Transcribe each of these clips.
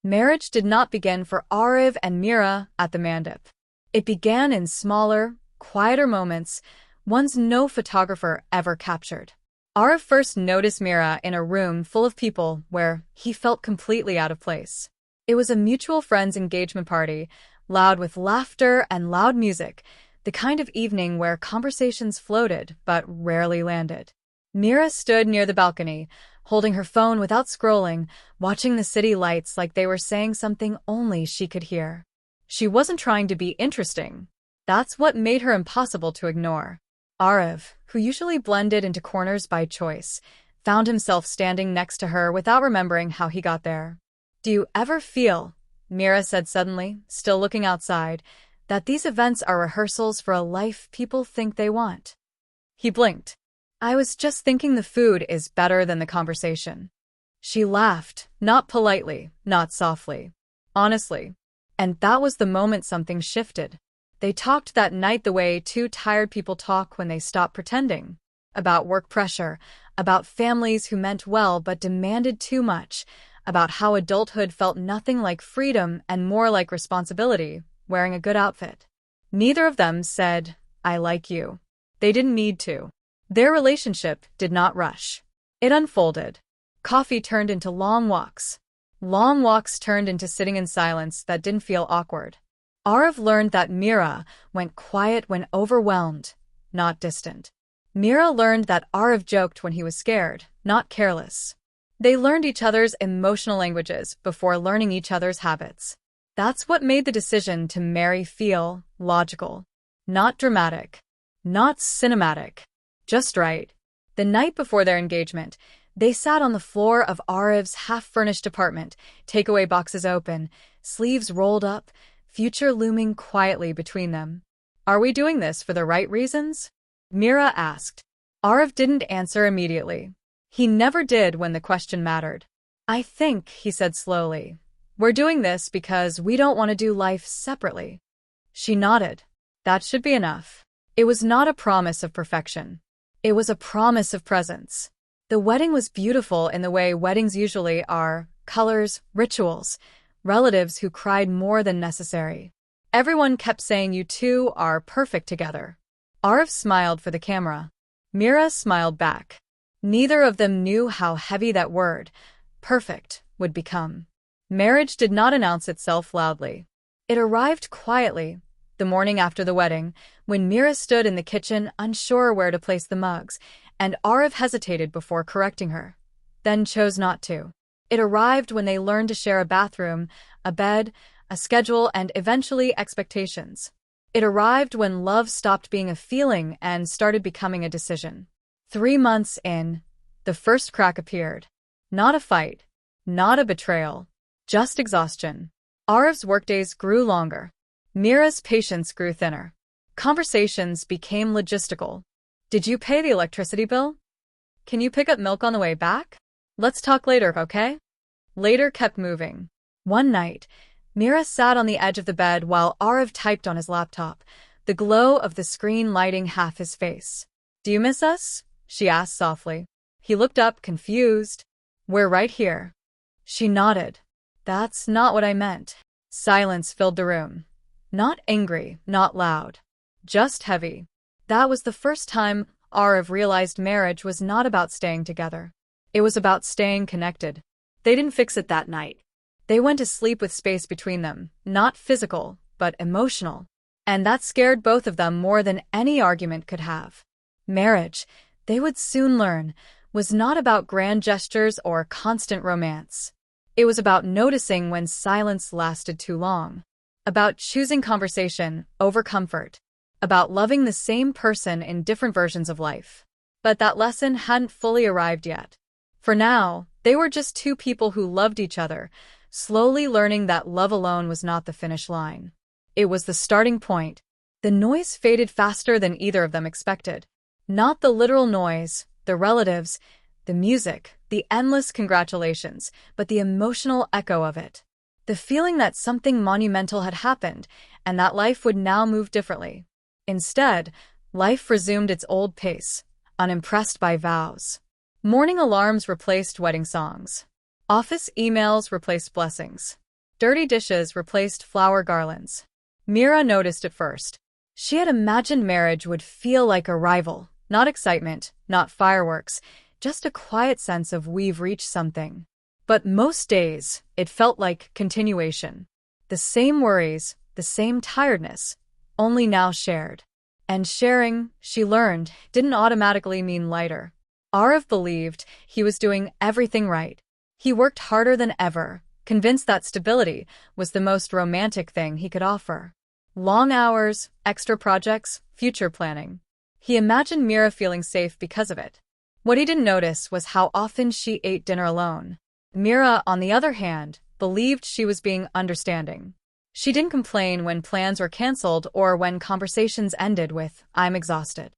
Marriage did not begin for Arav and Mira at the Mandip. It began in smaller, quieter moments, ones no photographer ever captured. Arav first noticed Mira in a room full of people where he felt completely out of place. It was a mutual friend's engagement party, loud with laughter and loud music, the kind of evening where conversations floated but rarely landed. Mira stood near the balcony, holding her phone without scrolling, watching the city lights like they were saying something only she could hear. She wasn't trying to be interesting. That's what made her impossible to ignore. Arav, who usually blended into corners by choice, found himself standing next to her without remembering how he got there. "Do you ever feel," Mira said suddenly, still looking outside, "that these events are rehearsals for a life people think they want?" He blinked. "I was just thinking the food is better than the conversation." She laughed, not politely, not softly. Honestly. And that was the moment something shifted. They talked that night the way two tired people talk when they stop pretending. About work pressure, about families who meant well but demanded too much, about how adulthood felt nothing like freedom and more like responsibility, wearing a good outfit. Neither of them said, "I like you." They didn't need to. Their relationship did not rush. It unfolded. Coffee turned into long walks. Long walks turned into sitting in silence that didn't feel awkward. Arav learned that Mira went quiet when overwhelmed, not distant. Mira learned that Arav joked when he was scared, not careless. They learned each other's emotional languages before learning each other's habits. That's what made the decision to marry feel logical. Not dramatic. Not cinematic. Just right. The night before their engagement, they sat on the floor of Arav's half-furnished apartment, takeaway boxes open, sleeves rolled up, future looming quietly between them. "Are we doing this for the right reasons?" Mira asked. Arav didn't answer immediately. He never did when the question mattered. "I think," he said slowly, "we're doing this because we don't want to do life separately." She nodded. That should be enough. It was not a promise of perfection. It was a promise of presence. The wedding was beautiful in the way weddings usually are: colors, rituals, relatives who cried more than necessary. Everyone kept saying you two are perfect together. Arav smiled for the camera. Mira smiled back. Neither of them knew how heavy that word, perfect, would become. Marriage did not announce itself loudly. It arrived quietly, the morning after the wedding, when Mira stood in the kitchen unsure where to place the mugs, and Arav hesitated before correcting her, then chose not to. It arrived when they learned to share a bathroom, a bed, a schedule, and eventually expectations. It arrived when love stopped being a feeling and started becoming a decision. 3 months in, the first crack appeared. Not a fight, not a betrayal, just exhaustion. Arav's workdays grew longer. Mira's patience grew thinner. Conversations became logistical. "Did you pay the electricity bill? Can you pick up milk on the way back? Let's talk later, okay?" Later kept moving. One night, Mira sat on the edge of the bed while Arav typed on his laptop, the glow of the screen lighting half his face. "Do you miss us?" she asked softly. He looked up, confused. "We're right here." She nodded. "That's not what I meant." Silence filled the room. Not angry, not loud. Just heavy. That was the first time Arav realized marriage was not about staying together. It was about staying connected. They didn't fix it that night. They went to sleep with space between them, not physical, but emotional. And that scared both of them more than any argument could have. Marriage, they would soon learn, was not about grand gestures or constant romance. It was about noticing when silence lasted too long. About choosing conversation over comfort. About loving the same person in different versions of life. But that lesson hadn't fully arrived yet. For now, they were just two people who loved each other, slowly learning that love alone was not the finish line. It was the starting point. The noise faded faster than either of them expected. Not the literal noise, the relatives, the music, the endless congratulations, but the emotional echo of it. The feeling that something monumental had happened, and that life would now move differently. Instead, life resumed its old pace, unimpressed by vows. Morning alarms replaced wedding songs. Office emails replaced blessings. Dirty dishes replaced flower garlands. Mira noticed at first. She had imagined marriage would feel like a rival, not excitement, not fireworks, just a quiet sense of we've reached something. But most days, it felt like continuation. The same worries, the same tiredness, only now shared. And sharing, she learned, didn't automatically mean lighter. Arav believed he was doing everything right. He worked harder than ever, convinced that stability was the most romantic thing he could offer. Long hours, extra projects, future planning. He imagined Mira feeling safe because of it. What he didn't notice was how often she ate dinner alone. Mira, on the other hand, believed she was being understanding. She didn't complain when plans were canceled or when conversations ended with, "I'm exhausted."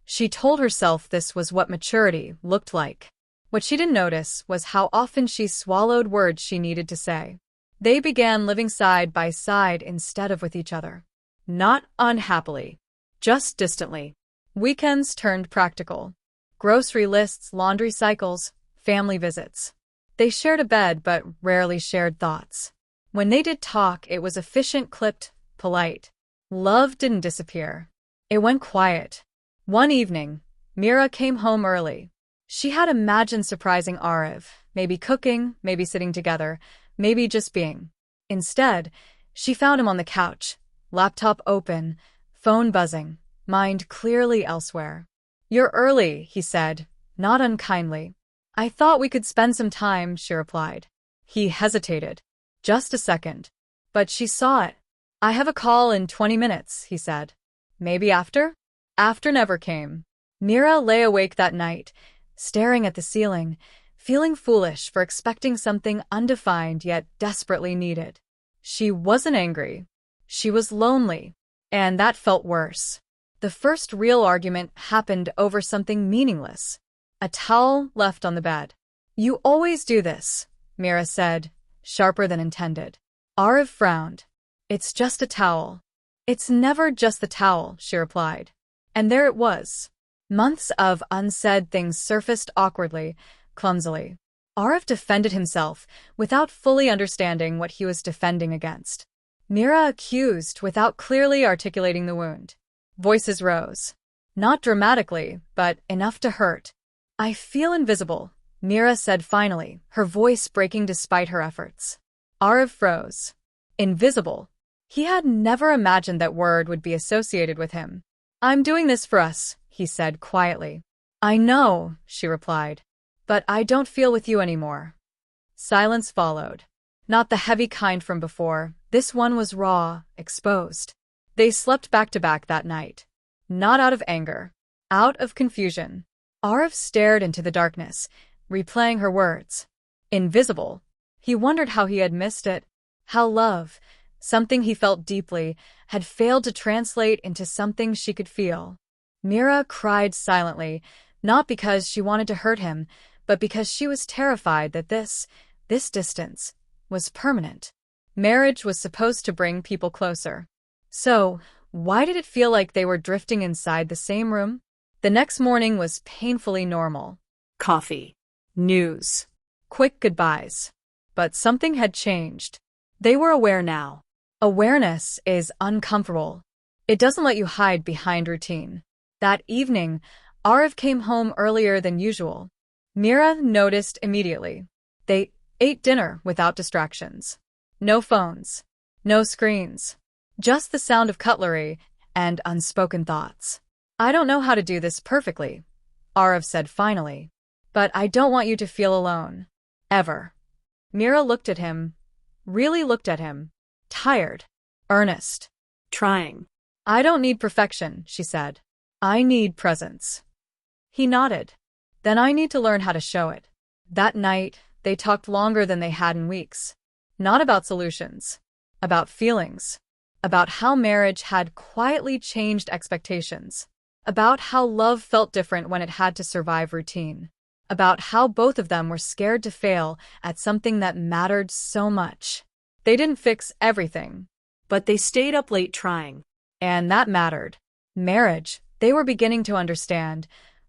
She told herself this was what maturity looked like. What she didn't notice was how often she swallowed words she needed to say. They began living side by side instead of with each other. Not unhappily, just distantly. Weekends turned practical. Grocery lists, laundry cycles, family visits. They shared a bed but rarely shared thoughts. When they did talk, it was efficient, clipped, polite. Love didn't disappear. It went quiet. One evening, Mira came home early. She had imagined surprising Arav, maybe cooking, maybe sitting together, maybe just being. Instead, she found him on the couch, laptop open, phone buzzing, mind clearly elsewhere. "You're early," he said, not unkindly. "I thought we could spend some time," she replied. He hesitated. Just a second. But she saw it. "I have a call in 20 minutes, he said. "Maybe after?" After never came. Mira lay awake that night, staring at the ceiling, feeling foolish for expecting something undefined yet desperately needed. She wasn't angry. She was lonely. And that felt worse. The first real argument happened over something meaningless. A towel left on the bed. "You always do this," Mira said, sharper than intended. Arav frowned. "It's just a towel." "It's never just the towel," she replied. And there it was. Months of unsaid things surfaced awkwardly, clumsily. Arav defended himself without fully understanding what he was defending against. Mira accused without clearly articulating the wound. Voices rose. Not dramatically, but enough to hurt. "I feel invisible," Mira said finally, her voice breaking despite her efforts. Arav froze. Invisible. He had never imagined that word would be associated with him. "I'm doing this for us," he said quietly. "I know," she replied. "But I don't feel with you anymore." Silence followed. Not the heavy kind from before. This one was raw, exposed. They slept back to back that night. Not out of anger. Out of confusion. Arav stared into the darkness, replaying her words. Invisible. He wondered how he had missed it. How love, something he felt deeply, had failed to translate into something she could feel. Mira cried silently, not because she wanted to hurt him, but because she was terrified that this distance, was permanent. Marriage was supposed to bring people closer. So, why did it feel like they were drifting inside the same room? The next morning was painfully normal. Coffee. News. Quick goodbyes. But something had changed. They were aware now. Awareness is uncomfortable. It doesn't let you hide behind routine. That evening, Arav came home earlier than usual. Mira noticed immediately. They ate dinner without distractions. No phones. No screens. Just the sound of cutlery and unspoken thoughts. "I don't know how to do this perfectly," Arav said finally. "But I don't want you to feel alone. Ever." Mira looked at him. Really looked at him. Tired. Earnest. Trying. "I don't need perfection," she said. "I need presence." He nodded. "Then I need to learn how to show it." That night, they talked longer than they had in weeks. Not about solutions. About feelings. About how marriage had quietly changed expectations. About how love felt different when it had to survive routine. About how both of them were scared to fail at something that mattered so much. They didn't fix everything, but they stayed up late trying. And that mattered. Marriage, they were beginning to understand,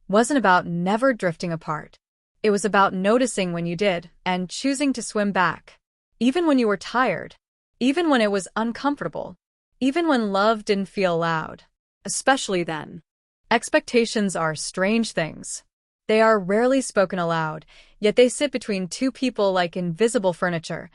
wasn't about never drifting apart. It was about noticing when you did and choosing to swim back. Even when you were tired. even when it was uncomfortable, even when love didn't feel loud. Especially then. Expectations are strange things. They are rarely spoken aloud, yet they sit between two people like invisible furniture,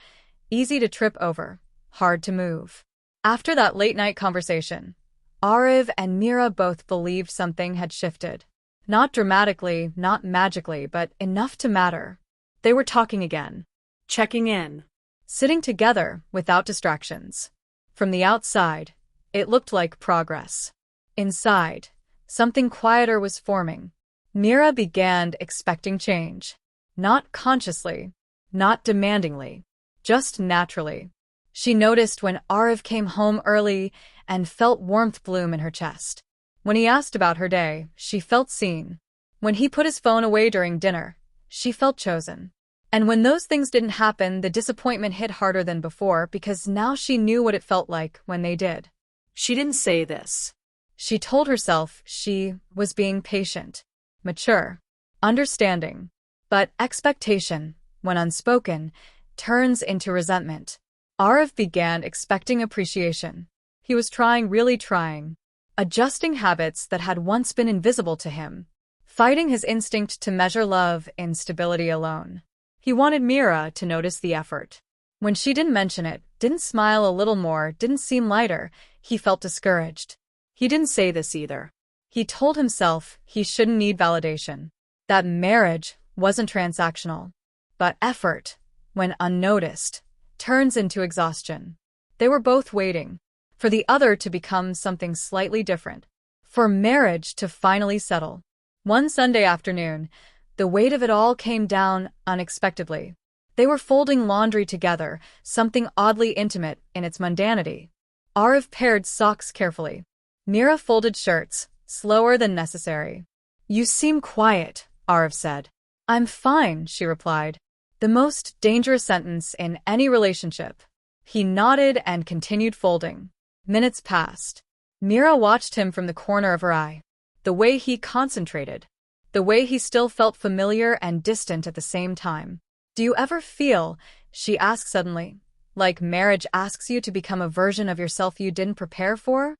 easy to trip over, hard to move. After that late-night conversation, Arav and Mira both believed something had shifted. Not dramatically, not magically, but enough to matter. They were talking again. Checking in. Sitting together without distractions. From the outside, it looked like progress. Inside, something quieter was forming. Mira began expecting change. Not consciously, not demandingly, just naturally. She noticed when Arav came home early and felt warmth bloom in her chest. When he asked about her day, she felt seen. When he put his phone away during dinner, she felt chosen. And when those things didn't happen, the disappointment hit harder than before because now she knew what it felt like when they did. She didn't say this. She told herself she was being patient, mature, understanding. But expectation, when unspoken, turns into resentment. Arav began expecting appreciation. He was trying, really trying, adjusting habits that had once been invisible to him, fighting his instinct to measure love in stability alone. He wanted Mira to notice the effort. When she didn't mention it, didn't smile a little more, didn't seem lighter, he felt discouraged. He didn't say this either. He told himself he shouldn't need validation, that marriage wasn't transactional. But effort, when unnoticed, turns into exhaustion. They were both waiting for the other to become something slightly different, for marriage to finally settle. One Sunday afternoon, the weight of it all came down unexpectedly. They were folding laundry together, something oddly intimate in its mundanity. Arav paired socks carefully. Mira folded shirts, slower than necessary. "You seem quiet," Arav said. "I'm fine," she replied. The most dangerous sentence in any relationship. He nodded and continued folding. Minutes passed. Mira watched him from the corner of her eye. The way he concentrated. The way he still felt familiar and distant at the same time. "Do you ever feel," she asked suddenly, "like marriage asks you to become a version of yourself you didn't prepare for?"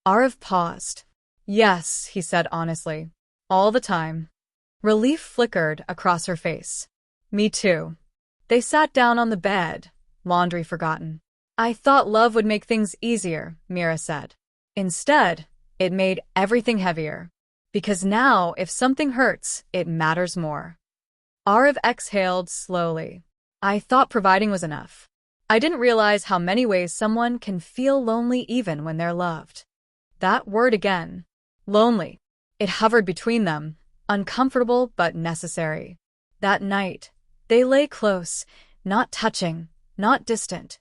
Arav paused. "Yes," he said honestly. "All the time." Relief flickered across her face. "Me too." They sat down on the bed, laundry forgotten. "I thought love would make things easier," Mira said. "Instead, it made everything heavier. Because now, if something hurts, it matters more." Arav exhaled slowly. "I thought providing was enough. I didn't realize how many ways someone can feel lonely even when they're loved." That word again. Lonely. It hovered between them, uncomfortable but necessary. That night, they lay close, not touching, not distant,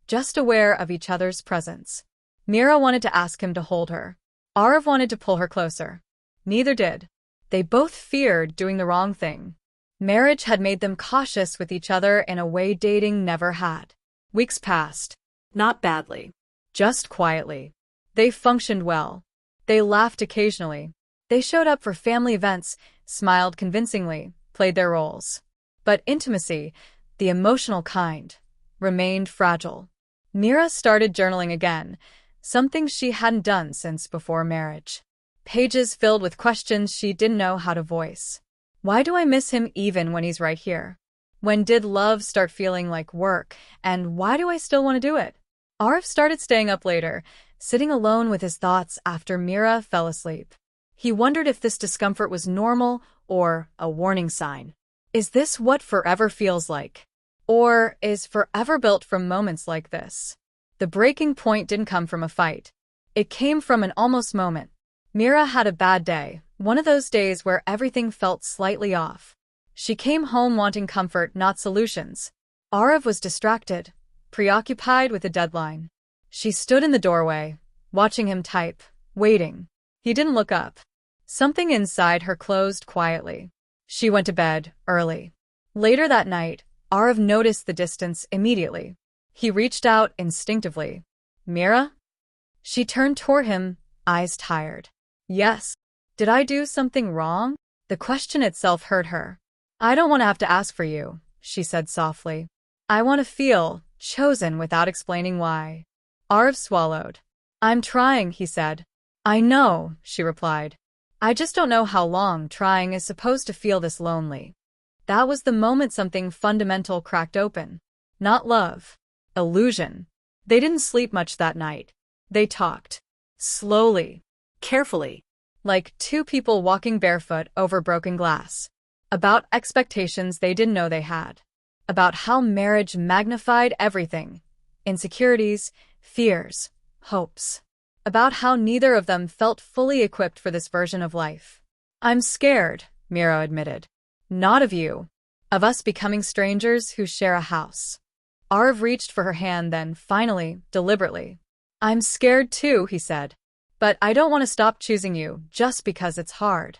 just aware of each other's presence. Mira wanted to ask him to hold her. Arav wanted to pull her closer. Neither did. They both feared doing the wrong thing. Marriage had made them cautious with each other in a way dating never had. Weeks passed. Not badly. Just quietly. They functioned well. They laughed occasionally. They showed up for family events, smiled convincingly, played their roles. But intimacy, the emotional kind, remained fragile. Mira started journaling again, something she hadn't done since before marriage. Pages filled with questions she didn't know how to voice. Why do I miss him even when he's right here? When did love start feeling like work, and why do I still want to do it? Arav started staying up later, sitting alone with his thoughts after Mira fell asleep. He wondered if this discomfort was normal or a warning sign. Is this what forever feels like? Or is forever built from moments like this? The breaking point didn't come from a fight. It came from an almost moment. Mira had a bad day, one of those days where everything felt slightly off. She came home wanting comfort, not solutions. Arav was distracted, preoccupied with a deadline. She stood in the doorway, watching him type, waiting. He didn't look up. Something inside her closed quietly. She went to bed early. Later that night, Arav noticed the distance immediately. He reached out instinctively. "Mira?" She turned toward him, eyes tired. "Yes. Did I do something wrong?" The question itself hurt her. "I don't want to have to ask for you," she said softly. "I want to feel chosen without explaining why. Arav swallowed. I'm trying, he said. I know, she replied. I just don't know how long trying is supposed to feel this lonely. That was the moment something fundamental cracked open. Not love. Illusion. They didn't sleep much that night. They talked. Slowly. Carefully. Like two people walking barefoot over broken glass. About expectations they didn't know they had. About how marriage magnified everything. Insecurities, fears, hopes. About how neither of them felt fully equipped for this version of life. I'm scared, Mira admitted. Not of you. Of us becoming strangers who share a house. Arav reached for her hand then, finally, deliberately. I'm scared too, he said. But I don't want to stop choosing you just because it's hard.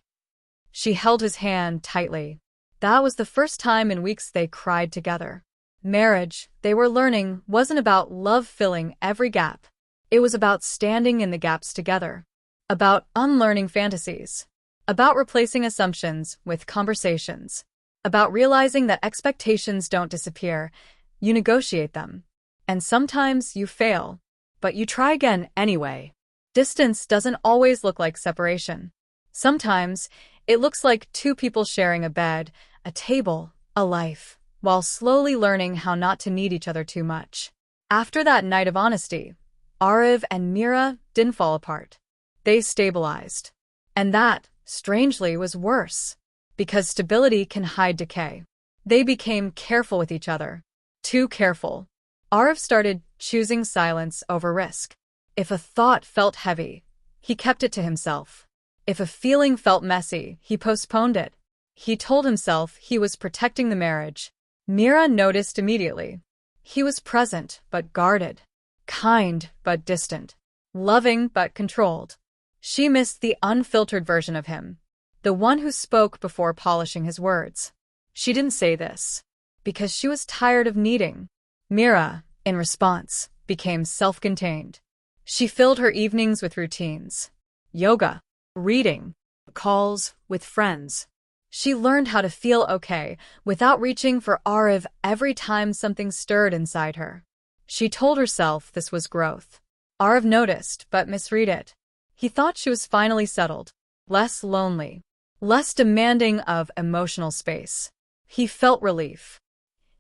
She held his hand tightly. That was the first time in weeks they cried together. Marriage, they were learning, wasn't about love filling every gap. It was about standing in the gaps together. About unlearning fantasies. About replacing assumptions with conversations. About realizing that expectations don't disappear. You negotiate them. And sometimes you fail. But you try again anyway. Distance doesn't always look like separation. Sometimes, it looks like two people sharing a bed, a table, a life, while slowly learning how not to need each other too much. After that night of honesty, Arav and Mira didn't fall apart. They stabilized. And that, strangely, was worse. Because stability can hide decay. They became careful with each other. Too careful. Arav started choosing silence over risk. If a thought felt heavy, he kept it to himself. If a feeling felt messy, he postponed it. He told himself he was protecting the marriage. Mira noticed immediately. He was present but guarded. Kind but distant. Loving but controlled. She missed the unfiltered version of him. The one who spoke before polishing his words. She didn't say this. Because she was tired of needing. Mira, in response, became self-contained. She filled her evenings with routines. Yoga. Reading. Calls with friends. She learned how to feel okay without reaching for Arav every time something stirred inside her. She told herself this was growth. Arav noticed, but misread it. He thought she was finally settled. Less lonely. Less demanding of emotional space. He felt relief.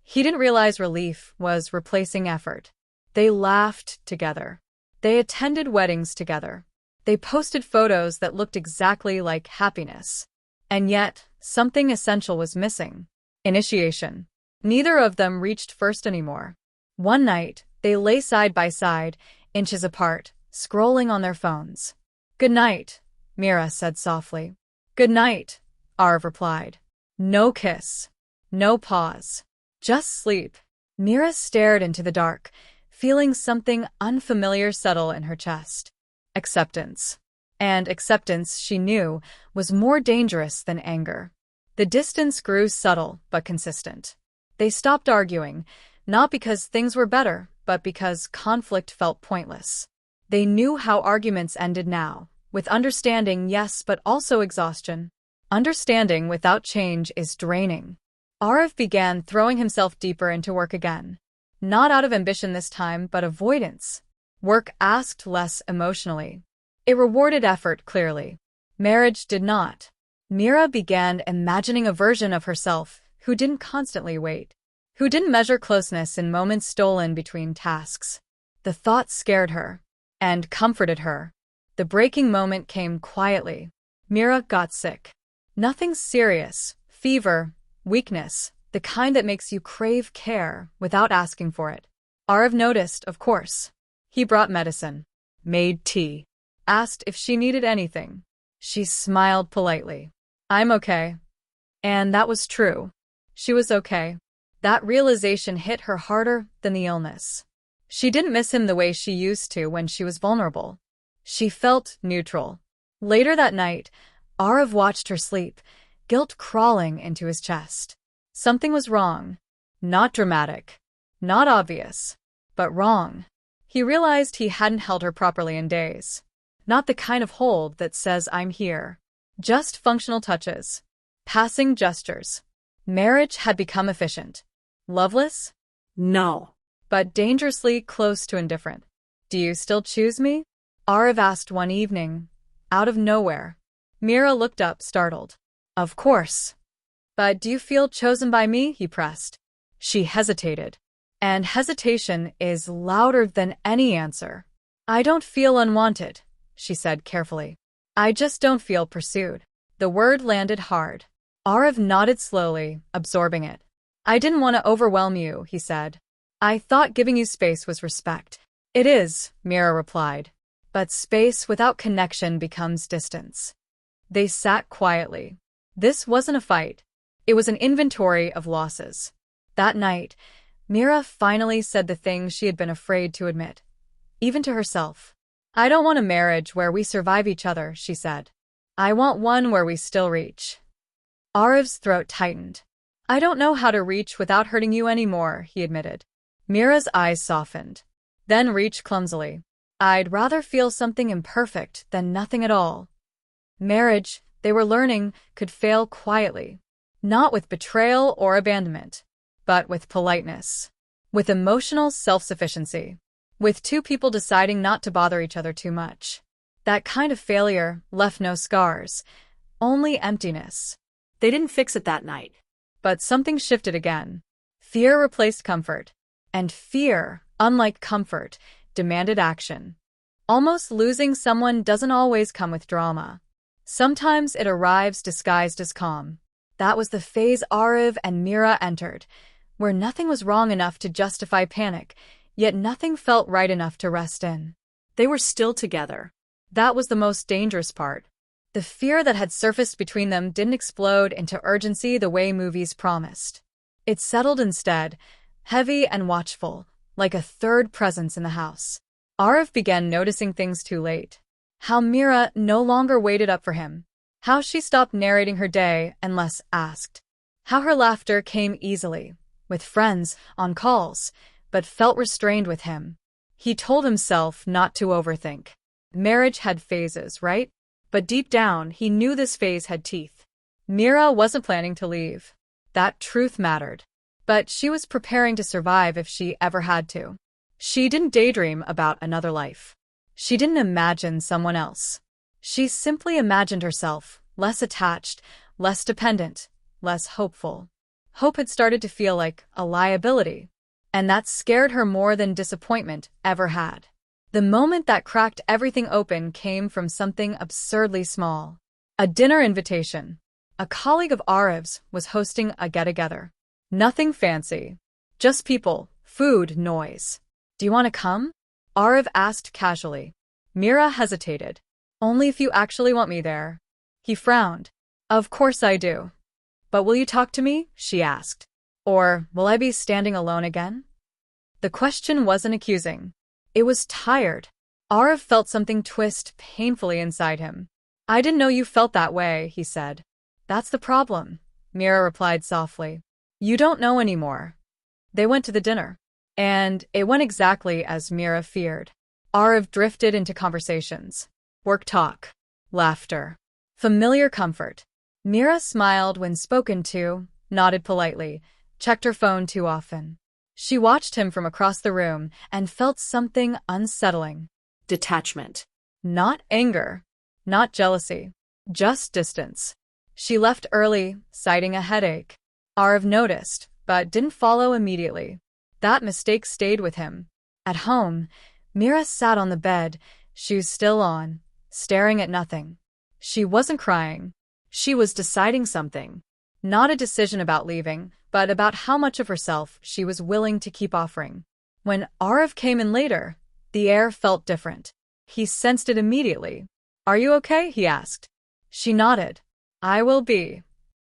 He didn't realize relief was replacing effort. They laughed together. They attended weddings together. They posted photos that looked exactly like happiness. And yet, something essential was missing. Initiation. Neither of them reached first anymore. One night, they lay side by side, inches apart, scrolling on their phones. Good night, Mira said softly. Good night, Arav replied. No kiss. No pause. Just sleep. Mira stared into the dark, feeling something unfamiliar settle in her chest. Acceptance. And acceptance, she knew, was more dangerous than anger. The distance grew subtle but consistent. They stopped arguing, not because things were better, but because conflict felt pointless. They knew how arguments ended now, with understanding, yes, but also exhaustion. Understanding without change is draining. Arav began throwing himself deeper into work again. Not out of ambition this time, but avoidance. Work asked less emotionally. It rewarded effort clearly. Marriage did not. Mira began imagining a version of herself who didn't constantly wait, who didn't measure closeness in moments stolen between tasks. The thought scared her and comforted her. The breaking moment came quietly. Mira got sick. Nothing serious, fever, weakness, the kind that makes you crave care without asking for it. Arav noticed, of course. He brought medicine, made tea, asked if she needed anything. She smiled politely. I'm okay. And that was true. She was okay. That realization hit her harder than the illness. She didn't miss him the way she used to when she was vulnerable. She felt neutral. Later that night, Arav watched her sleep, guilt crawling into his chest. Something was wrong. Not dramatic. Not obvious. But wrong. He realized he hadn't held her properly in days. Not the kind of hold that says, I'm here. Just functional touches. Passing gestures. Marriage had become efficient. Loveless? No. but dangerously close to indifferent. Do you still choose me? Arav asked one evening, out of nowhere. Mira looked up, startled. Of course. But do you feel chosen by me? He pressed. She hesitated. And hesitation is louder than any answer. I don't feel unwanted, she said carefully. I just don't feel pursued. The word landed hard. Arav nodded slowly, absorbing it. I didn't want to overwhelm you, he said. I thought giving you space was respect. It is, Mira replied. But space without connection becomes distance. They sat quietly. This wasn't a fight. It was an inventory of losses. That night, Mira finally said the thing she had been afraid to admit, even to herself. I don't want a marriage where we survive each other, she said. I want one where we still reach. Arav's throat tightened. I don't know how to reach without hurting you anymore, he admitted. Mira's eyes softened. Then reach clumsily. I'd rather feel something imperfect than nothing at all. Marriage, they were learning, could fail quietly. Not with betrayal or abandonment, but with politeness. With emotional self-sufficiency. With two people deciding not to bother each other too much. That kind of failure left no scars, only emptiness. They didn't fix it that night. But something shifted again. Fear replaced comfort. And fear, unlike comfort, demanded action. Almost losing someone doesn't always come with drama. Sometimes it arrives disguised as calm. That was the phase Arav and Mira entered, where nothing was wrong enough to justify panic, yet nothing felt right enough to rest in. They were still together. That was the most dangerous part. The fear that had surfaced between them didn't explode into urgency the way movies promised. It settled instead, heavy and watchful, like a third presence in the house. Arav began noticing things too late. How Mira no longer waited up for him. How she stopped narrating her day and less asked. How her laughter came easily, with friends, on calls, but felt restrained with him. He told himself not to overthink. Marriage had phases, right? But deep down, he knew this phase had teeth. Mira wasn't planning to leave. That truth mattered. But she was preparing to survive if she ever had to. She didn't daydream about another life. She didn't imagine someone else. She simply imagined herself, less attached, less dependent, less hopeful. Hope had started to feel like a liability. And that scared her more than disappointment ever had. The moment that cracked everything open came from something absurdly small. A dinner invitation. A colleague of Arav's was hosting a get-together. Nothing fancy. Just people, food, noise. Do you want to come? Arav asked casually. Mira hesitated. Only if you actually want me there. He frowned. Of course I do. But will you talk to me? She asked. Or will I be standing alone again? The question wasn't accusing. It was tired. Arav felt something twist painfully inside him. I didn't know you felt that way, he said. That's the problem, Mira replied softly. You don't know anymore. They went to the dinner. And it went exactly as Mira feared. Arav drifted into conversations. Work talk. Laughter. Familiar comfort. Mira smiled when spoken to, nodded politely, checked her phone too often. She watched him from across the room and felt something unsettling. Detachment. Not anger. Not jealousy. Just distance. She left early, citing a headache. Arav noticed, but didn't follow immediately. That mistake stayed with him. At home, Mira sat on the bed, shoes still on, staring at nothing. She wasn't crying. She was deciding something. Not a decision about leaving, but about how much of herself she was willing to keep offering. When Arav came in later, the air felt different. He sensed it immediately. Are you okay? He asked. She nodded. I will be.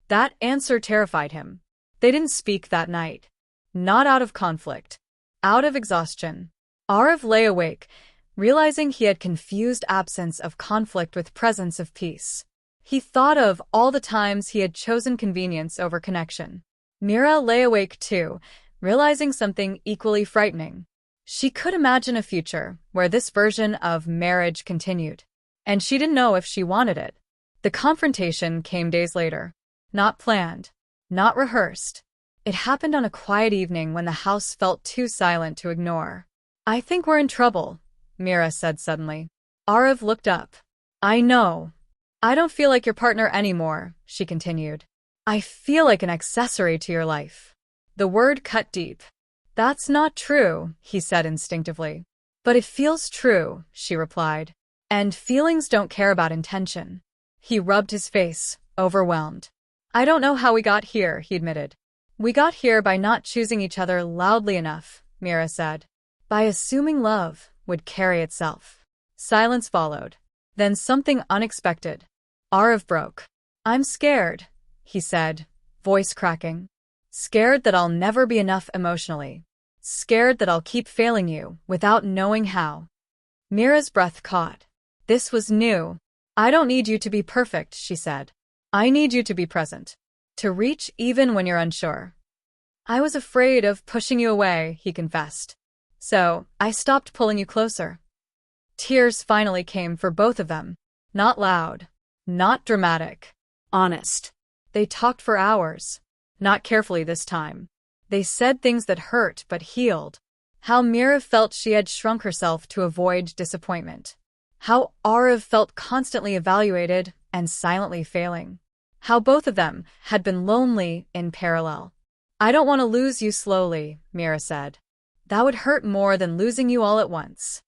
That answer terrified him. They didn't speak that night. Not out of conflict. Out of exhaustion. Arav lay awake, realizing he had confused absence of conflict with presence of peace. He thought of all the times he had chosen convenience over connection. Mira lay awake too, realizing something equally frightening. She could imagine a future where this version of marriage continued. And she didn't know if she wanted it. The confrontation came days later. Not planned. Not rehearsed. It happened on a quiet evening when the house felt too silent to ignore. "I think we're in trouble," Mira said suddenly. Arav looked up. "I know. I don't feel like your partner anymore," she continued. "I feel like an accessory to your life." The word cut deep. "That's not true," he said instinctively. "But it feels true," she replied. "And feelings don't care about intention." He rubbed his face, overwhelmed. "I don't know how we got here," he admitted. "We got here by not choosing each other loudly enough," Mira said. "By assuming love would carry itself." Silence followed. Then something unexpected. Arav broke. "I'm scared," he said, voice cracking. "Scared that I'll never be enough emotionally. Scared that I'll keep failing you without knowing how." Mira's breath caught. This was new. "I don't need you to be perfect," she said. "I need you to be present. To reach even when you're unsure." "I was afraid of pushing you away," he confessed. "So, I stopped pulling you closer." Tears finally came for both of them. Not loud. Not dramatic. Honest. They talked for hours. Not carefully this time. They said things that hurt but healed. How Mira felt she had shrunk herself to avoid disappointment. How Arav felt constantly evaluated and silently failing. How both of them had been lonely in parallel. "I don't want to lose you slowly," Mira said. "That would hurt more than losing you all at once."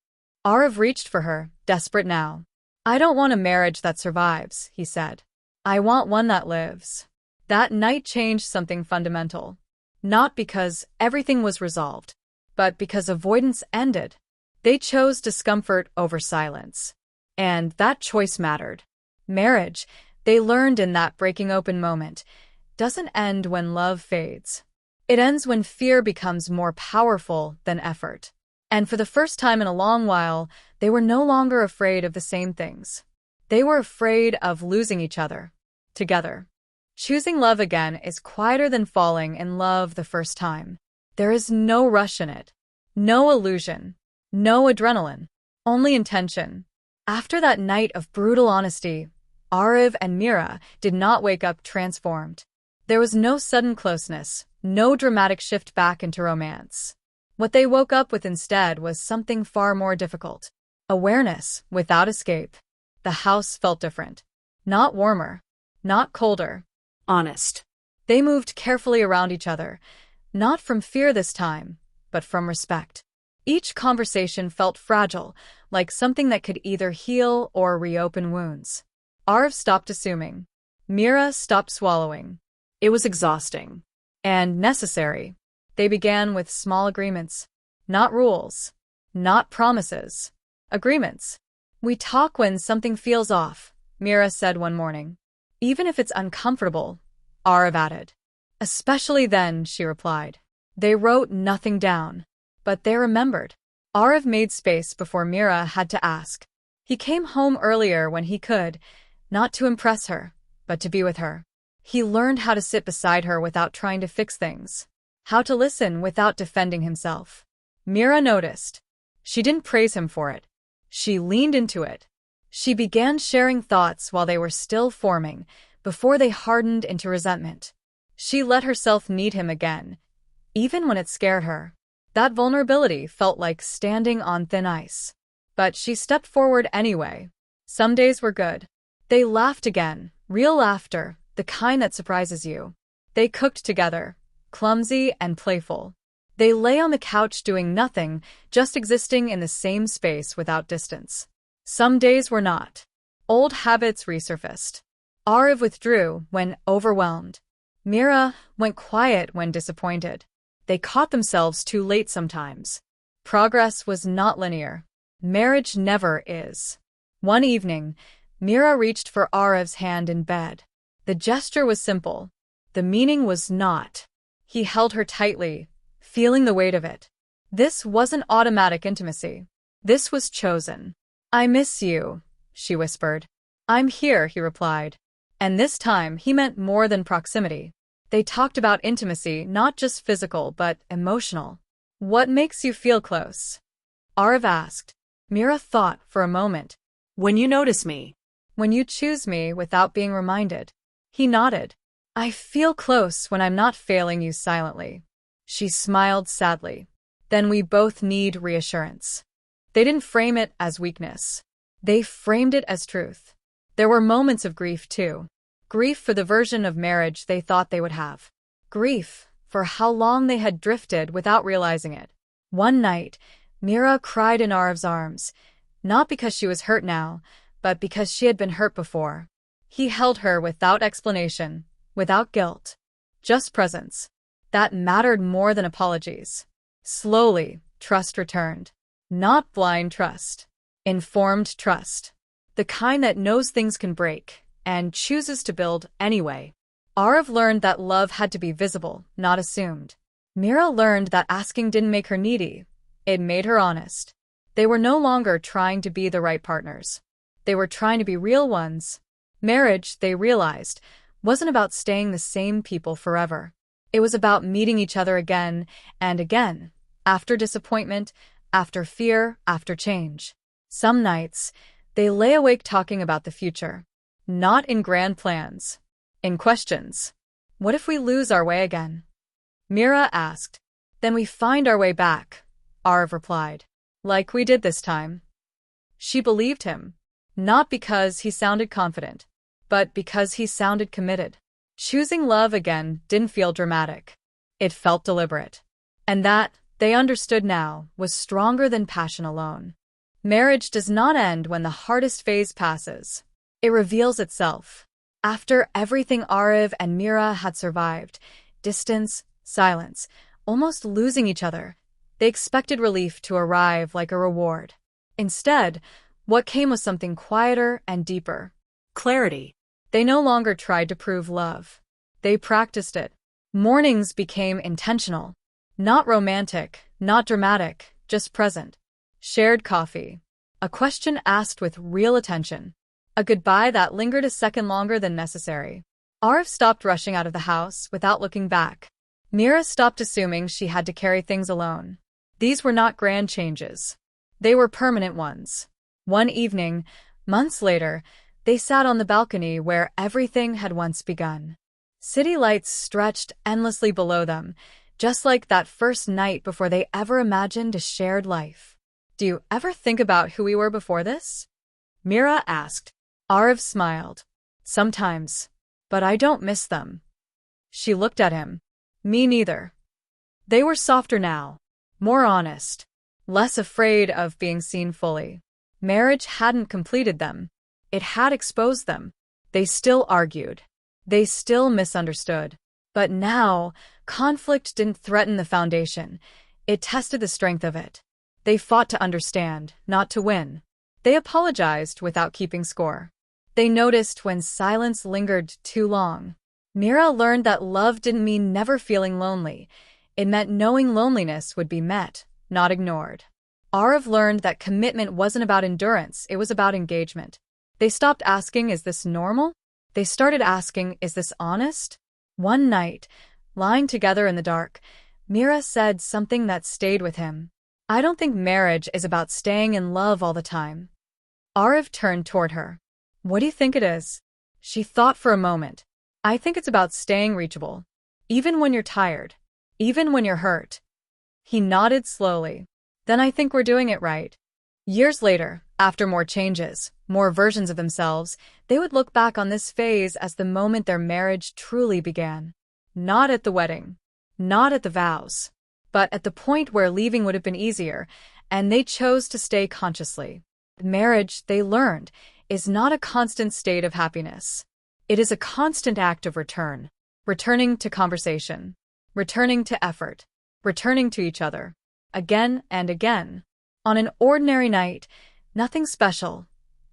Arav reached for her, desperate now. "I don't want a marriage that survives," he said. "I want one that lives." That night changed something fundamental. Not because everything was resolved, but because avoidance ended. They chose discomfort over silence. And that choice mattered. Marriage, they learned in that breaking open moment, doesn't end when love fades. It ends when fear becomes more powerful than effort. And for the first time in a long while, they were no longer afraid of the same things. They were afraid of losing each other. Together. Choosing love again is quieter than falling in love the first time. There is no rush in it. No illusion. No adrenaline. Only intention. After that night of brutal honesty, Arav and Mira did not wake up transformed. There was no sudden closeness, no dramatic shift back into romance. What they woke up with instead was something far more difficult. Awareness without escape. The house felt different. Not warmer. Not colder. Honest. They moved carefully around each other, not from fear this time, but from respect. Each conversation felt fragile, like something that could either heal or reopen wounds. Arav stopped assuming. Mira stopped swallowing. It was exhausting. And necessary. They began with small agreements. Not rules. Not promises. Agreements. "We talk when something feels off," Mira said one morning. "Even if it's uncomfortable," Arav added. "Especially then," she replied. They wrote nothing down. But they remembered. Arav made space before Mira had to ask. He came home earlier when he could, not to impress her, but to be with her. He learned how to sit beside her without trying to fix things. How to listen without defending himself. Mira noticed. She didn't praise him for it. She leaned into it. She began sharing thoughts while they were still forming, before they hardened into resentment. She let herself need him again, even when it scared her. That vulnerability felt like standing on thin ice. But she stepped forward anyway. Some days were good. They laughed again, real laughter, the kind that surprises you. They cooked together, clumsy and playful. They lay on the couch doing nothing, just existing in the same space without distance. Some days were not. Old habits resurfaced. Arav withdrew when overwhelmed. Mira went quiet when disappointed. They caught themselves too late sometimes. Progress was not linear. Marriage never is. One evening, Mira reached for Arav's hand in bed. The gesture was simple. The meaning was not. He held her tightly, feeling the weight of it. This wasn't automatic intimacy. This was chosen. "I miss you," she whispered. "I'm here," he replied. And this time he meant more than proximity. They talked about intimacy, not just physical but emotional. "What makes you feel close?" Arav asked. Mira thought for a moment. "When you notice me." "When you choose me without being reminded." He nodded. I feel close when I'm not failing you silently. She smiled sadly. Then we both need reassurance. They didn't frame it as weakness. They framed it as truth. There were moments of grief too. Grief for the version of marriage they thought they would have. Grief for how long they had drifted without realizing it. One night, Mira cried in Arev's arms, not because she was hurt now, but because she had been hurt before. He held her without explanation, without guilt. Just presence. That mattered more than apologies. Slowly, trust returned. Not blind trust. Informed trust. The kind that knows things can break, and chooses to build anyway. Arev learned that love had to be visible, not assumed. Mira learned that asking didn't make her needy. It made her honest. They were no longer trying to be the right partners. They were trying to be real ones. Marriage, they realized, wasn't about staying the same people forever. It was about meeting each other again and again, after disappointment, after fear, after change. Some nights, they lay awake talking about the future. Not in grand plans. In questions. What if we lose our way again? Mira asked. Then we find our way back, Arev replied. Like we did this time. She believed him. Not because he sounded confident, but because he sounded committed. Choosing love again didn't feel dramatic. It felt deliberate. And that, they understood now, was stronger than passion alone. Marriage does not end when the hardest phase passes. It reveals itself. After everything Arev and Mira had survived, distance, silence, almost losing each other, they expected relief to arrive like a reward. Instead, what came was something quieter and deeper. Clarity. They no longer tried to prove love. They practiced it. Mornings became intentional. Not romantic, not dramatic, just present. Shared coffee. A question asked with real attention. A goodbye that lingered a second longer than necessary. Arev stopped rushing out of the house without looking back. Mira stopped assuming she had to carry things alone. These were not grand changes. They were permanent ones. One evening, months later, they sat on the balcony where everything had once begun. City lights stretched endlessly below them, just like that first night before they ever imagined a shared life. Do you ever think about who we were before this? Mira asked. Arev smiled. Sometimes. But I don't miss them. She looked at him. Me neither. They were softer now. More honest. Less afraid of being seen fully. Marriage hadn't completed them. It had exposed them. They still argued. They still misunderstood. But now, conflict didn't threaten the foundation. It tested the strength of it. They fought to understand, not to win. They apologized without keeping score. They noticed when silence lingered too long. Mira learned that love didn't mean never feeling lonely. It meant knowing loneliness would be met, not ignored. Arev learned that commitment wasn't about endurance, it was about engagement. They stopped asking, is this normal? They started asking, is this honest? One night, lying together in the dark, Mira said something that stayed with him. I don't think marriage is about staying in love all the time. Arev turned toward her. What do you think it is? She thought for a moment. I think it's about staying reachable. Even when you're tired. Even when you're hurt. He nodded slowly. Then I think we're doing it right. Years later, after more changes, more versions of themselves, they would look back on this phase as the moment their marriage truly began. Not at the wedding. Not at the vows. But at the point where leaving would have been easier, and they chose to stay consciously. Marriage, they learned, is not a constant state of happiness. It is a constant act of return. Returning to conversation. Returning to effort. Returning to each other. Again and again. On an ordinary night, nothing special,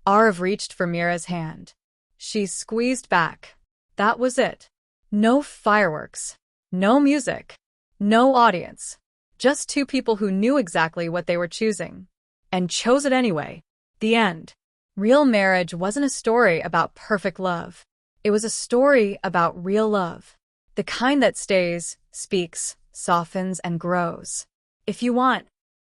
Arev reached for Mira's hand. She squeezed back. That was it. No fireworks. No music. No audience. Just two people who knew exactly what they were choosing. And chose it anyway. The end. Real marriage wasn't a story about perfect love. It was a story about real love. The kind that stays, speaks, softens, and grows. If you want